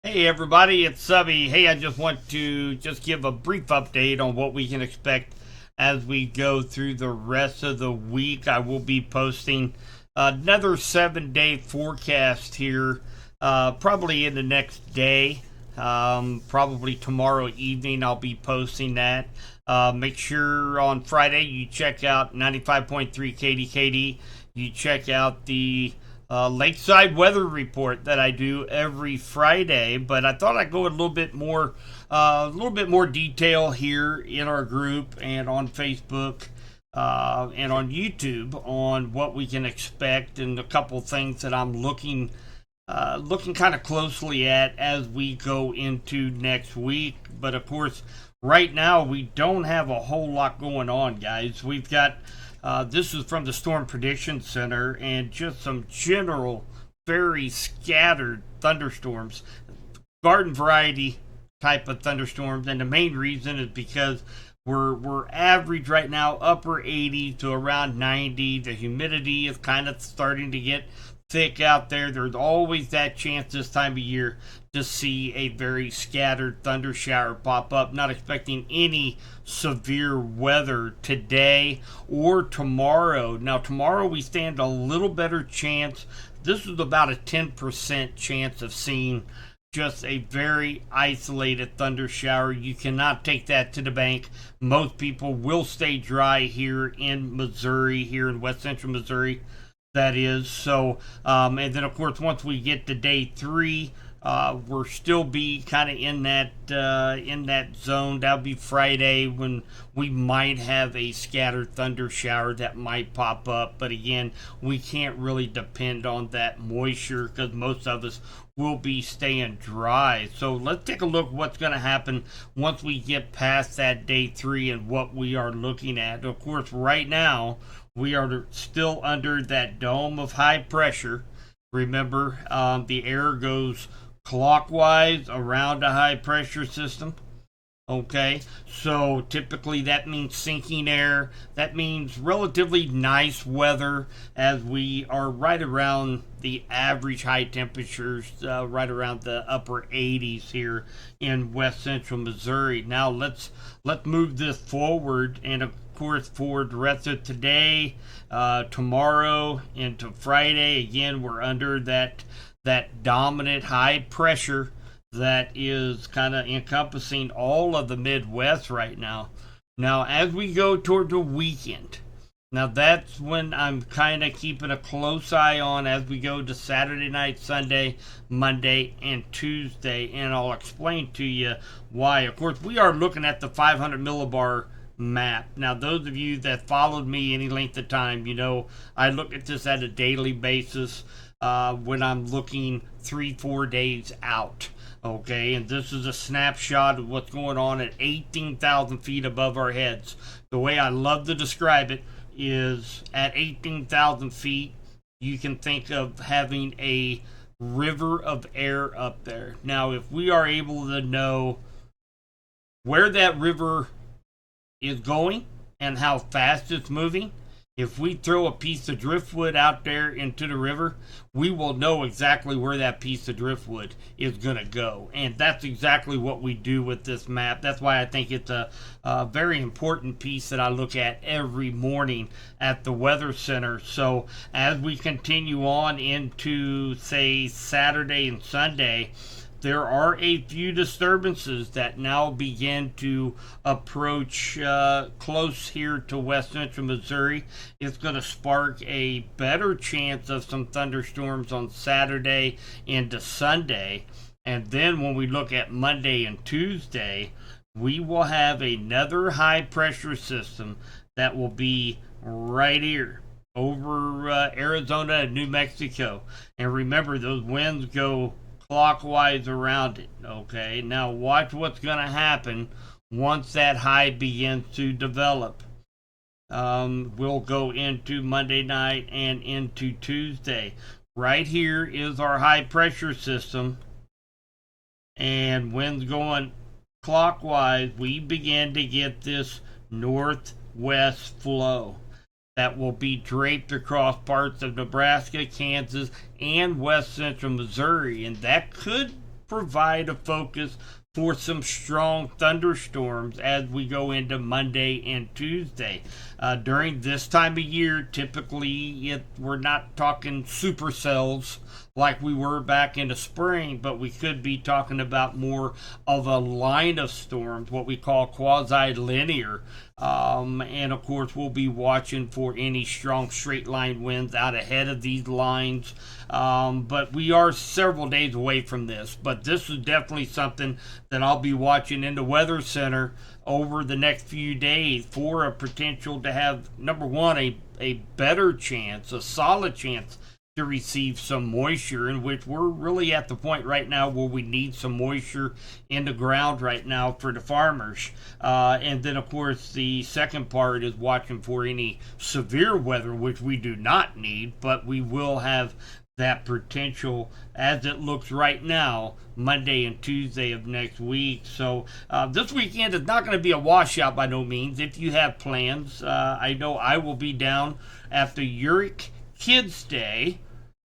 Hey everybody, it's Subby. Hey, I just want to give a brief update on what we can expect as we go through the rest of the week. I will be posting another 7-day forecast here, probably in the next day. Probably tomorrow evening I'll be posting that. Make sure on Friday you check out 95.3 KDKD. You check out the Lakeside weather report that I do every Friday, but I thought I'd go a little bit more detail here in our group and on Facebook and on YouTube on what we can expect and a couple things that I'm looking kind of closely at as we go into next week. But of course, right now we don't have a whole lot going on, guys. We've got this is from the Storm Prediction Center, and just some general, very scattered thunderstorms, garden variety type of thunderstorms. And the main reason is because we're average right now, upper 80 to around 90. The humidity is kind of starting to get thick out there. There's always that chance this time of year to see a very scattered thunder shower pop up. Not expecting any severe weather today or tomorrow. Now, tomorrow we stand a little better chance. This is about a 10% chance of seeing just a very isolated thunder shower. You cannot take that to the bank. Most people will stay dry here in Missouri, here in west central Missouri, that is. So, and then of course, once we get to day 3, we're still be kind of in that zone. That'll be Friday when we might have a scattered thunder shower that might pop up. But again, we can't really depend on that moisture because most of us will be staying dry. So let's take a look what's going to happen once we get past that day 3 and what we are looking at. Of course, right now we are still under that dome of high pressure. Remember, the air goes clockwise around a high pressure system. Okay, so typically that means sinking air. That means relatively nice weather as we are right around the average high temperatures, right around the upper 80s here in west central Missouri. Now let's move this forward, and of course for the rest of today, tomorrow into Friday, again we're under that dominant high pressure that is kind of encompassing all of the Midwest right now. Now, as we go toward the weekend, now that's when I'm kind of keeping a close eye on as we go to Saturday night, Sunday, Monday, and Tuesday, and I'll explain to you why. Of course, we are looking at the 500 millibar map. Now, those of you that followed me any length of time, you know I look at this at a daily basis when I'm looking 3-4 days out. Okay, and this is a snapshot of what's going on at 18,000 feet above our heads. The way I love to describe it is at 18,000 feet, you can think of having a river of air up there. Now, if we are able to know where that river is going and how fast it's moving, if we throw a piece of driftwood out there into the river, we will know exactly where that piece of driftwood is going to go. And that's exactly what we do with this map. That's why I think it's a very important piece that I look at every morning at the Weather Center. So as we continue on into, say, Saturday and Sunday, there are a few disturbances that now begin to approach close here to west central Missouri. It's going to spark a better chance of some thunderstorms on Saturday into Sunday. And then when we look at Monday and Tuesday, we will have another high pressure system that will be right here over Arizona and New Mexico. And remember, those winds go clockwise around it. Okay, now watch what's going to happen once that high begins to develop. We'll go into Monday night and into Tuesday. Right here is our high pressure system, and winds going clockwise, we begin to get this northwest flow that will be draped across parts of Nebraska, Kansas, and west central Missouri. And that could provide a focus for some strong thunderstorms as we go into Monday and Tuesday. During this time of year, typically we're not talking supercells like we were back in the spring, but we could be talking about more of a line of storms, what we call quasi-linear. And of course, we'll be watching for any strong straight line winds out ahead of these lines. But we are several days away from this. But this is definitely something that I'll be watching in the Weather Center over the next few days for a potential to have, number one, a better chance, a solid chance to receive some moisture, in which we're really at the point right now where we need some moisture in the ground right now for the farmers. And then, of course, the second part is watching for any severe weather, which we do not need, but we will have that potential as it looks right now, Monday and Tuesday of next week. So this weekend is not going to be a washout by no means. If you have plans, I know I will be down at the Uric Kids Day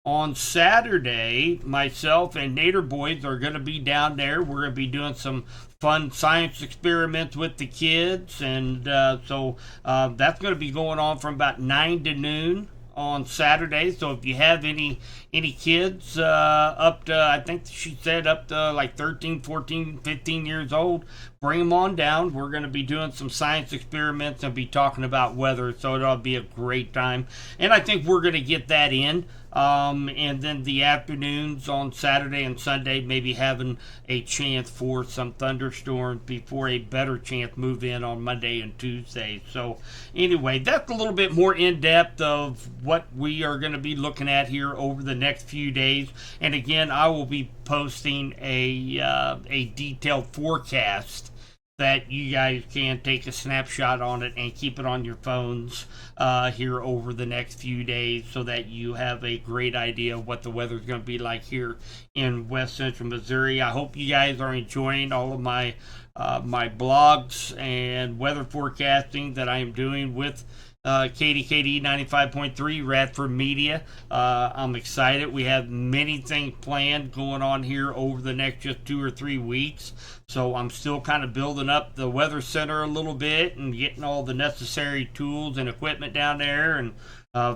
on Saturday. Myself and Nader Boys are going to be down there. We're going to be doing some fun science experiments with the kids, and so that's going to be going on from about 9 to noon on Saturday. So if you have any kids up to, I think she said up to like 13, 14, 15 years old, bring them on down. We're going to be doing some science experiments and be talking about weather, so it'll be a great time. And I think we're going to get that in. And then the afternoons on Saturday and Sunday, maybe having a chance for some thunderstorms before a better chance move in on Monday and Tuesday. So anyway, that's a little bit more in depth of what we are going to be looking at here over the next few days. And again, I will be posting a detailed forecast that you guys can take a snapshot on it and keep it on your phones here over the next few days, so that you have a great idea of what the weather is going to be like here in West Central Missouri. I hope you guys are enjoying all of my blogs and weather forecasting that I am doing with KDKD 95.3 Radford Media. I'm excited. We have many things planned going on here over the next just 2 or 3 weeks. So I'm still kind of building up the Weather Center a little bit and getting all the necessary tools and equipment down there, and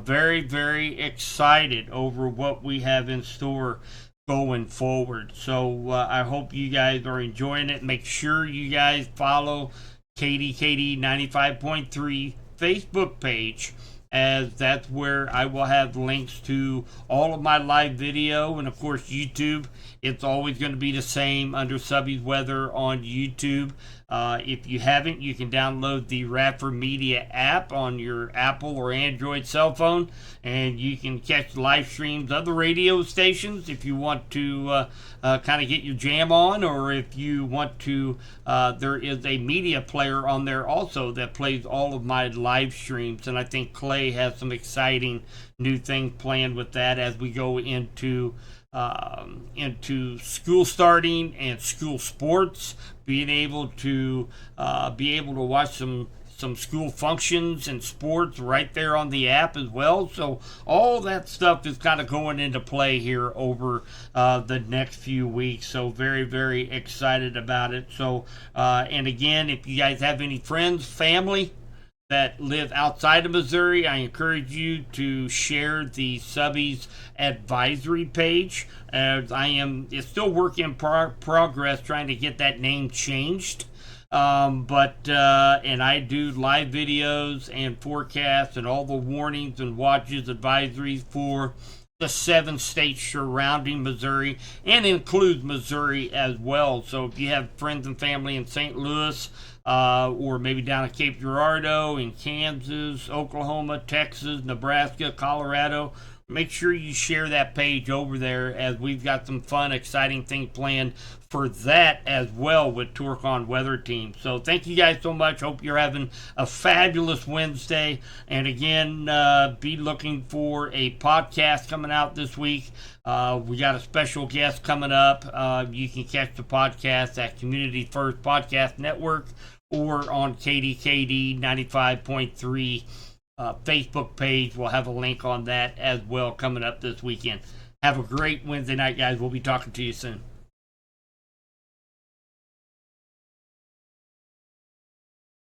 very, very excited over what we have in store going forward. So I hope you guys are enjoying it. Make sure you guys follow KDKD 95.3 Facebook page, as that's where I will have links to all of my live video, and of course YouTube. It's always going to be the same under Subby's Weather on YouTube. If you haven't, you can download the Radford Media app on your Apple or Android cell phone, and you can catch live streams of the radio stations if you want to kind of get your jam on, or if you want to, there is a media player on there also that plays all of my live streams, and I think Clay has some exciting new things planned with that as we go into school starting and school sports, being able to watch some school functions and sports right there on the app as well. So all that stuff is kind of going into play here over the next few weeks. So very, very excited about it. So and again, if you guys have any friends, family that live outside of Missouri, I encourage you to share the Subby's advisory page, as it's still work in progress trying to get that name changed. But I do live videos and forecasts and all the warnings and watches, advisories for the 7 states surrounding Missouri, and includes Missouri as well. So if you have friends and family in St. Louis, or maybe down at Cape Girardeau, in Kansas, Oklahoma, Texas, Nebraska, Colorado, make sure you share that page over there, as we've got some fun, exciting things planned for that as well with Tourcon Weather Team. So thank you guys so much. Hope you're having a fabulous Wednesday. And again, be looking for a podcast coming out this week. We got a special guest coming up. You can catch the podcast at Community First Podcast Network or on KDKD 95.3 Facebook page. We'll have a link on that as well coming up this weekend. Have a great Wednesday night, guys. We'll be talking to you soon.